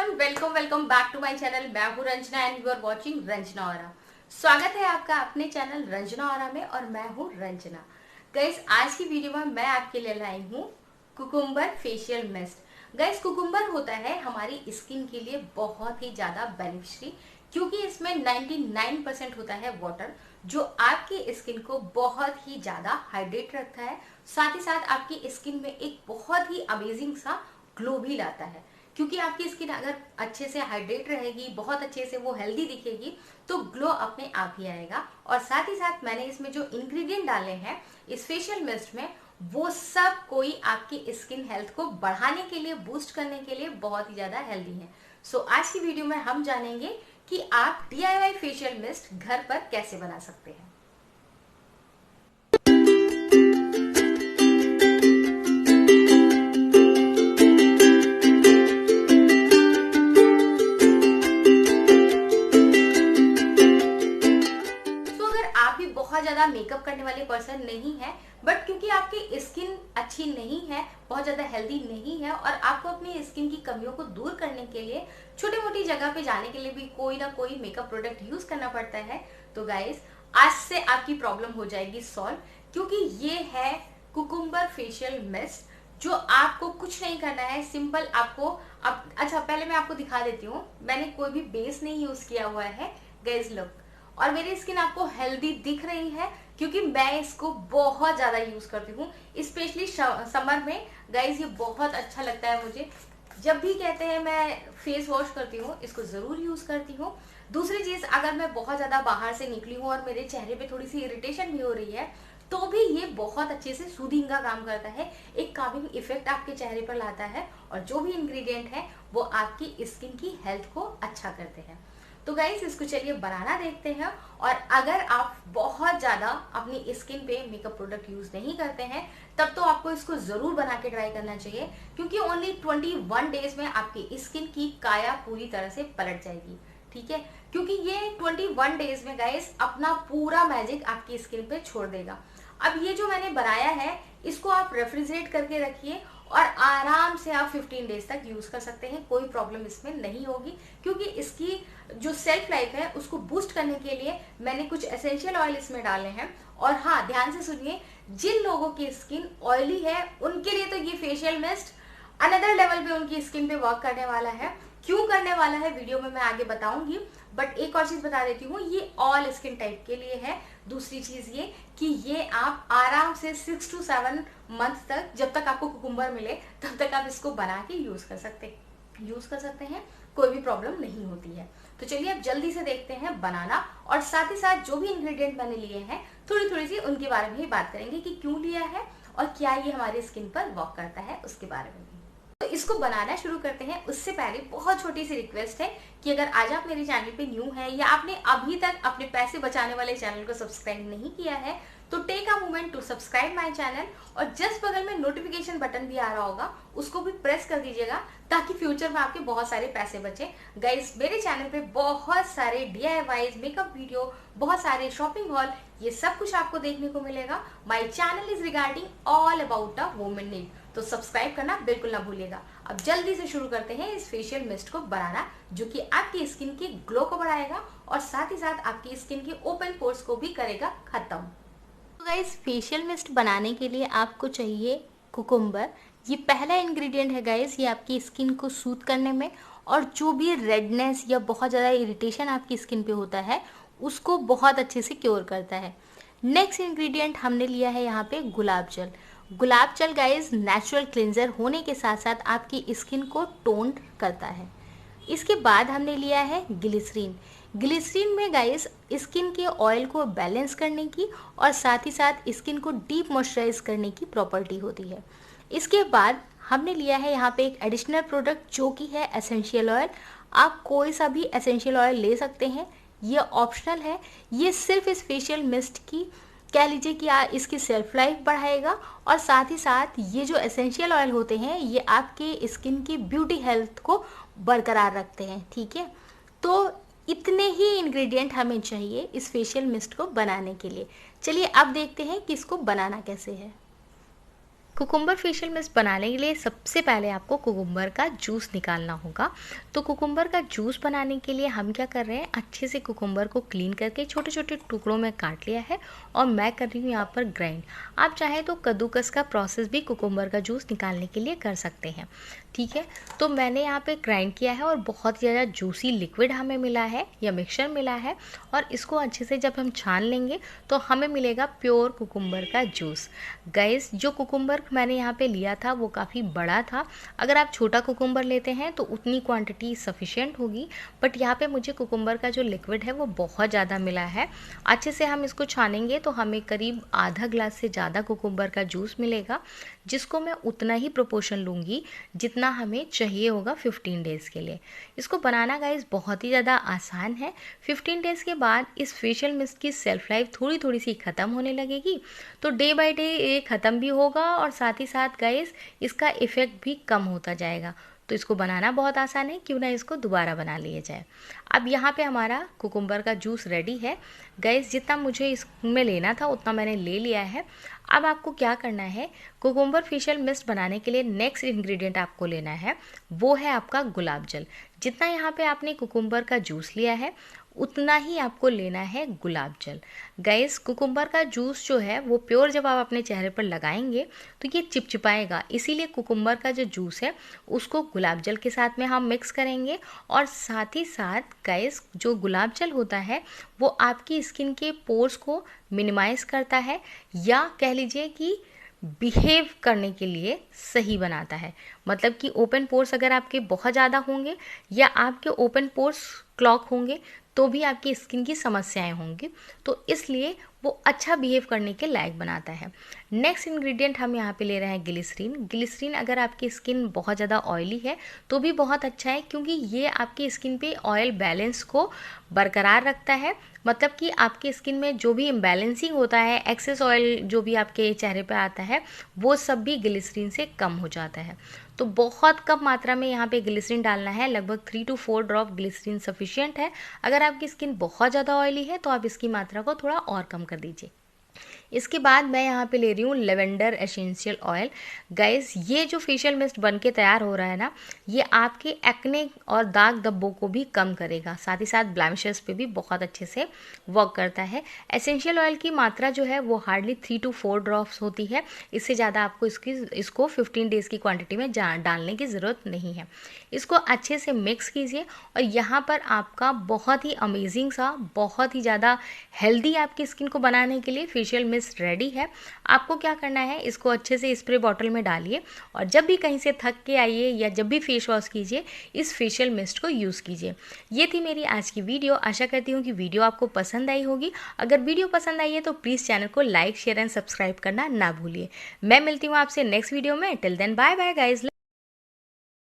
Everyone, welcome back to my channel. मैं हूँ Ranjana and you are watching Ranjana aura. स्वागत है आपका अपने चैनल रंजना औरा में और मैं हूँ रंजना। गाइस, आज की वीडियो में मैं आपके लिए लाई हूँ cucumber facial mist. Guys, cucumber होता है हमारी स्किन के लिए बहुत ही ज्यादा बेनिफिशियरी, क्योंकि इसमें 99% होता है वाटर, जो आपकी स्किन को बहुत ही ज्यादा हाइड्रेट रखता है। साथ ही साथ आपकी स्किन में एक बहुत ही अमेजिंग सा ग्लो भी लाता है, क्योंकि आपकी स्किन अगर अच्छे से हाइड्रेट रहेगी, बहुत अच्छे से वो हेल्दी दिखेगी, तो ग्लो अपने आप ही आएगा। और साथ ही साथ मैंने इसमें जो इंग्रेडिएंट डाले हैं इस फेशियल मिस्ट में, वो सब कोई आपकी स्किन हेल्थ को बढ़ाने के लिए, बूस्ट करने के लिए बहुत ही ज्यादा हेल्दी है। सो आज की वीडियो में हम जानेंगे कि आप DIY फेशियल मिस्ट घर पर कैसे बना सकते हैं। बहुत ज्यादा मेकअप करने वाले पर्सन नहीं है, बट क्योंकि आपकी स्किन अच्छी नहीं है, बहुत ज्यादा हेल्दी नहीं है, और आपको अपनी स्किन की कमियों को दूर करने के लिए छोटी मोटी जगह पे जाने के लिए भी कोई ना कोई मेकअप प्रोडक्ट यूज करना पड़ता है, तो गाइस आज से आपकी प्रॉब्लम हो जाएगी सॉल्व, क्योंकि ये है कुकुम्बर फेशियल मिस्ट, जो आपको कुछ नहीं करना है। सिंपल आपको अच्छा, पहले मैं आपको दिखा देती हूँ। मैंने कोई भी बेस नहीं यूज किया हुआ है गाइस, लुक। और मेरी स्किन आपको हेल्दी दिख रही है क्योंकि मैं इसको बहुत ज्यादा यूज करती हूँ, स्पेशली समर में। गाइज, ये बहुत अच्छा लगता है मुझे। जब भी कहते हैं मैं फेस वॉश करती हूँ, इसको जरूर यूज करती हूँ। दूसरी चीज, अगर मैं बहुत ज्यादा बाहर से निकली हूँ और मेरे चेहरे पे थोड़ी सी इरिटेशन भी हो रही है, तो भी ये बहुत अच्छे से सूदिंग का काम करता है, एक कामिंग इफेक्ट आपके चेहरे पर लाता है। और जो भी इंग्रेडिएंट है वो आपकी स्किन की हेल्थ को अच्छा करते हैं। तो गाइस, इसको चलिए बनाना देखते हैं। और अगर आप बहुत ज्यादा अपनी स्किन पे मेकअप प्रोडक्ट यूज नहीं करते हैं, तब तो आपको इसको जरूर बना के ट्राई करना चाहिए, क्योंकि ओनली 21 डेज में आपकी स्किन की काया पूरी तरह से पलट जाएगी। ठीक है, क्योंकि ये 21 डेज में गाइस अपना पूरा मैजिक आपकी स्किन पे छोड़ देगा। अब ये जो मैंने बनाया है, इसको आप रेफ्रिजरेट करके रखिए और आराम से आप 15 डेज तक यूज कर सकते हैं। कोई प्रॉब्लम इसमें नहीं होगी, क्योंकि इसकी जो सेल्फ लाइफ है उसको बूस्ट करने के लिए मैंने कुछ एसेंशियल ऑयल इसमें डाले हैं। और हाँ, ध्यान से सुनिए, जिन लोगों की स्किन ऑयली है उनके लिए तो ये फेशियल मिस्ट अनदर लेवल पे उनकी स्किन पे वर्क करने वाला है। क्यों करने वाला है वीडियो में मैं आगे बताऊंगी, बट एक और चीज बता देती हूँ, ये ऑल स्किन टाइप के लिए है। दूसरी चीज ये कि ये आप आराम से 6 to 7 मंथ तक, जब तक आपको कुकुम्बर मिले तब तक आप इसको बना के यूज कर सकते हैं। कोई भी प्रॉब्लम नहीं होती है। तो चलिए अब जल्दी से देखते हैं बनाना, और साथ ही साथ जो भी इंग्रेडिएंट मैंने लिए हैं थोड़ी सी उनके बारे में ही बात करेंगे कि क्यों लिया है और क्या ये हमारी स्किन पर वर्क करता है, उसके बारे में भी। तो इसको बनाना शुरू करते हैं। उससे पहले बहुत छोटी सी रिक्वेस्ट है कि अगर आज आप मेरे चैनल पे न्यू है या आपने अभी तक अपने पैसे बचाने वाले चैनल को सब्सक्राइब नहीं किया है, तो take a moment to subscribe my channel, और जस्ट बगल में नोटिफिकेशन बटन भी आ रहा होगा, उसको भी प्रेस कर दीजिएगा, ताकि फ्यूचर में आपके बहुत सारे पैसे बचे। गाइस, मेरे चैनल पे बहुत सारे DIY मेकअप वीडियो, बहुत सारे शॉपिंग हॉल, ये सब कुछ आपको देखने को मिलेगा। My channel is regarding all about a women need, तो सब्सक्राइब करना बिल्कुल ना भूलिएगा। अब जल्दी से शुरू करते हैं इस फेशियल मिस्ट को बनाना, जो कि आपकी स्किन की ग्लो को बढ़ाएगा और साथ ही साथ आपकी स्किन के ओपन पोर्स को भी करेगा खत्म। तो गाइस, फेशियल मिस्ट बनाने के लिए आपको चाहिए कुकुम्बर। ये पहला इंग्रेडिएंट है गाइस, ये आपकी स्किन को सूथ करने में और जो भी रेडनेस या बहुत ज़्यादा इरिटेशन आपकी स्किन पे होता है उसको बहुत अच्छे से क्योर करता है। नेक्स्ट इंग्रेडिएंट हमने लिया है यहाँ पे गुलाब जल। गुलाब जल गाइस नेचुरल क्लिंजर होने के साथ साथ आपकी स्किन को टोन्ड करता है। इसके बाद हमने लिया है ग्लिसरीन। ग्लिसरीन में गाइस स्किन के ऑयल को बैलेंस करने की और साथ ही साथ स्किन को डीप मॉइस्चराइज करने की प्रॉपर्टी होती है। इसके बाद हमने लिया है यहाँ पे एक एडिशनल प्रोडक्ट, जो कि है एसेंशियल ऑयल। आप कोई सा भी एसेंशियल ऑयल ले सकते हैं, ये ऑप्शनल है। ये सिर्फ इस फेशियल मिस्ट की कह लीजिए कि इसकी सेल्फ लाइफ बढ़ाएगा, और साथ ही साथ ये जो एसेंशियल ऑयल होते हैं ये आपके स्किन की ब्यूटी हेल्थ को बरकरार रखते हैं। ठीक है, तो इतने ही इंग्रेडिएंट हमें चाहिए इस फेशियल मिस्ट को बनाने के लिए। चलिए अब देखते हैं कि इसको बनाना कैसे है। कुकुम्बर फेशियल मिस्ट बनाने के लिए सबसे पहले आपको कुकुम्बर का जूस निकालना होगा। तो कुकुम्बर का जूस बनाने के लिए हम क्या कर रहे हैं, अच्छे से कुकुम्बर को क्लीन करके छोटे छोटे टुकड़ों में काट लिया है और मैं कर रही हूँ यहाँ पर ग्राइंड। आप चाहे तो कद्दूकस का प्रोसेस भी कुकुम्बर का जूस निकालने के लिए कर सकते हैं। ठीक है, तो मैंने यहाँ पे ग्राइंड किया है और बहुत ज़्यादा जूसी लिक्विड हमें मिला है या मिक्सचर मिला है, और इसको अच्छे से जब हम छान लेंगे तो हमें मिलेगा प्योर कुकुम्बर का जूस। गाइस, जो कुकुम्बर मैंने यहाँ पे लिया था वो काफ़ी बड़ा था। अगर आप छोटा कुकुम्बर लेते हैं तो उतनी क्वांटिटी सफिशिएंट होगी, बट यहाँ पे मुझे कुकुम्बर का जो लिक्विड है वो बहुत ज़्यादा मिला है। अच्छे से हम इसको छानेंगे तो हमें करीब आधा ग्लास से ज़्यादा कुकुम्बर का जूस मिलेगा, जिसको मैं उतना ही प्रोपोर्शन लूँगी जितना हमें चाहिए होगा 15 डेज़ के लिए। इसको बनाना गाइस बहुत ही ज़्यादा आसान है। 15 डेज़ के बाद इस फेशियल मिस्ट की सेल्फ लाइफ थोड़ी थोड़ी सी ख़त्म होने लगेगी, तो डे बाय डे ये ख़त्म भी होगा और साथ ही साथ गाइस इसका इफ़ेक्ट भी कम होता जाएगा। तो इसको बनाना बहुत आसान है, क्यों ना इसको दोबारा बना लिया जाए। अब यहाँ पे हमारा कुकुम्बर का जूस रेडी है। गाइस, जितना मुझे इसमें लेना था उतना मैंने ले लिया है। अब आपको क्या करना है, कुकुम्बर फेशियल मिस्ट बनाने के लिए नेक्स्ट इंग्रेडिएंट आपको लेना है, वो है आपका गुलाब जल। जितना यहाँ पे आपने कुकुम्बर का जूस लिया है उतना ही आपको लेना है गुलाब जल। गाइस, कुकुम्बर का जूस जो है वो प्योर जब आप अपने चेहरे पर लगाएंगे तो ये चिपचिपाएगा, इसीलिए कुकुम्बर का जो जूस है उसको गुलाब जल के साथ में हम मिक्स करेंगे। और साथ ही साथ गाइस, जो गुलाब जल होता है वो आपकी स्किन के पोर्स को मिनिमाइज करता है, या कह लीजिए कि बिहेव करने के लिए सही बनाता है। मतलब कि ओपन पोर्स अगर आपके बहुत ज़्यादा होंगे या आपके ओपन पोर्स क्लॉग होंगे तो भी आपकी स्किन की समस्याएं होंगी, तो इसलिए वो अच्छा बिहेव करने के लायक बनाता है। नेक्स्ट इंग्रेडिएंट हम यहाँ पे ले रहे हैं ग्लिसरीन। ग्लिसरीन अगर आपकी स्किन बहुत ज़्यादा ऑयली है तो भी बहुत अच्छा है, क्योंकि ये आपकी स्किन पे ऑयल बैलेंस को बरकरार रखता है। मतलब कि आपकी स्किन में जो भी इम्बैलेंसिंग होता है, एक्सेस ऑयल जो भी आपके चेहरे पे आता है, वो सब भी ग्लिसरीन से कम हो जाता है। तो बहुत कम मात्रा में यहाँ पे ग्लिसरीन डालना है, लगभग 3 to 4 ड्रॉप ग्लिसरीन सफिशिएंट है। अगर आपकी स्किन बहुत ज़्यादा ऑयली है तो आप इसकी मात्रा को थोड़ा और कम कर दीजिए। इसके बाद मैं यहाँ पे ले रही हूँ लेवेंडर एसेंशियल ऑयल। गाइस, ये जो फेशियल मिस्ट बन के तैयार हो रहा है ना, ये आपके एक्ने और दाग धब्बों को भी कम करेगा, साथ ही साथ ब्लैमिशेस पे भी बहुत अच्छे से वर्क करता है। एसेंशियल ऑयल की मात्रा जो है वो हार्डली 3 to 4 ड्रॉप्स होती है, इससे ज़्यादा आपको इसको 15 डेज़ की क्वान्टिटी में डालने की ज़रूरत नहीं है। इसको अच्छे से मिक्स कीजिए और यहाँ पर आपका बहुत ही अमेजिंग सा, बहुत ही ज़्यादा हेल्दी आपकी स्किन को बनाने के लिए फेशियल मिस्ट रेडी है। आपको क्या करना है, इसको अच्छे से स्प्रे बॉटल में डालिए और जब भी कहीं से थक के आइए या जब भी फेस वॉश कीजिए इस फेशियल मिस्ट को यूज़ कीजिए। ये थी मेरी आज की वीडियो। आशा करती हूँ कि वीडियो आपको पसंद आई होगी। अगर वीडियो पसंद आई है तो प्लीज़ चैनल को लाइक, शेयर एंड सब्सक्राइब करना ना भूलिए। मैं मिलती हूँ आपसे नेक्स्ट वीडियो में। Till then bye bye guys.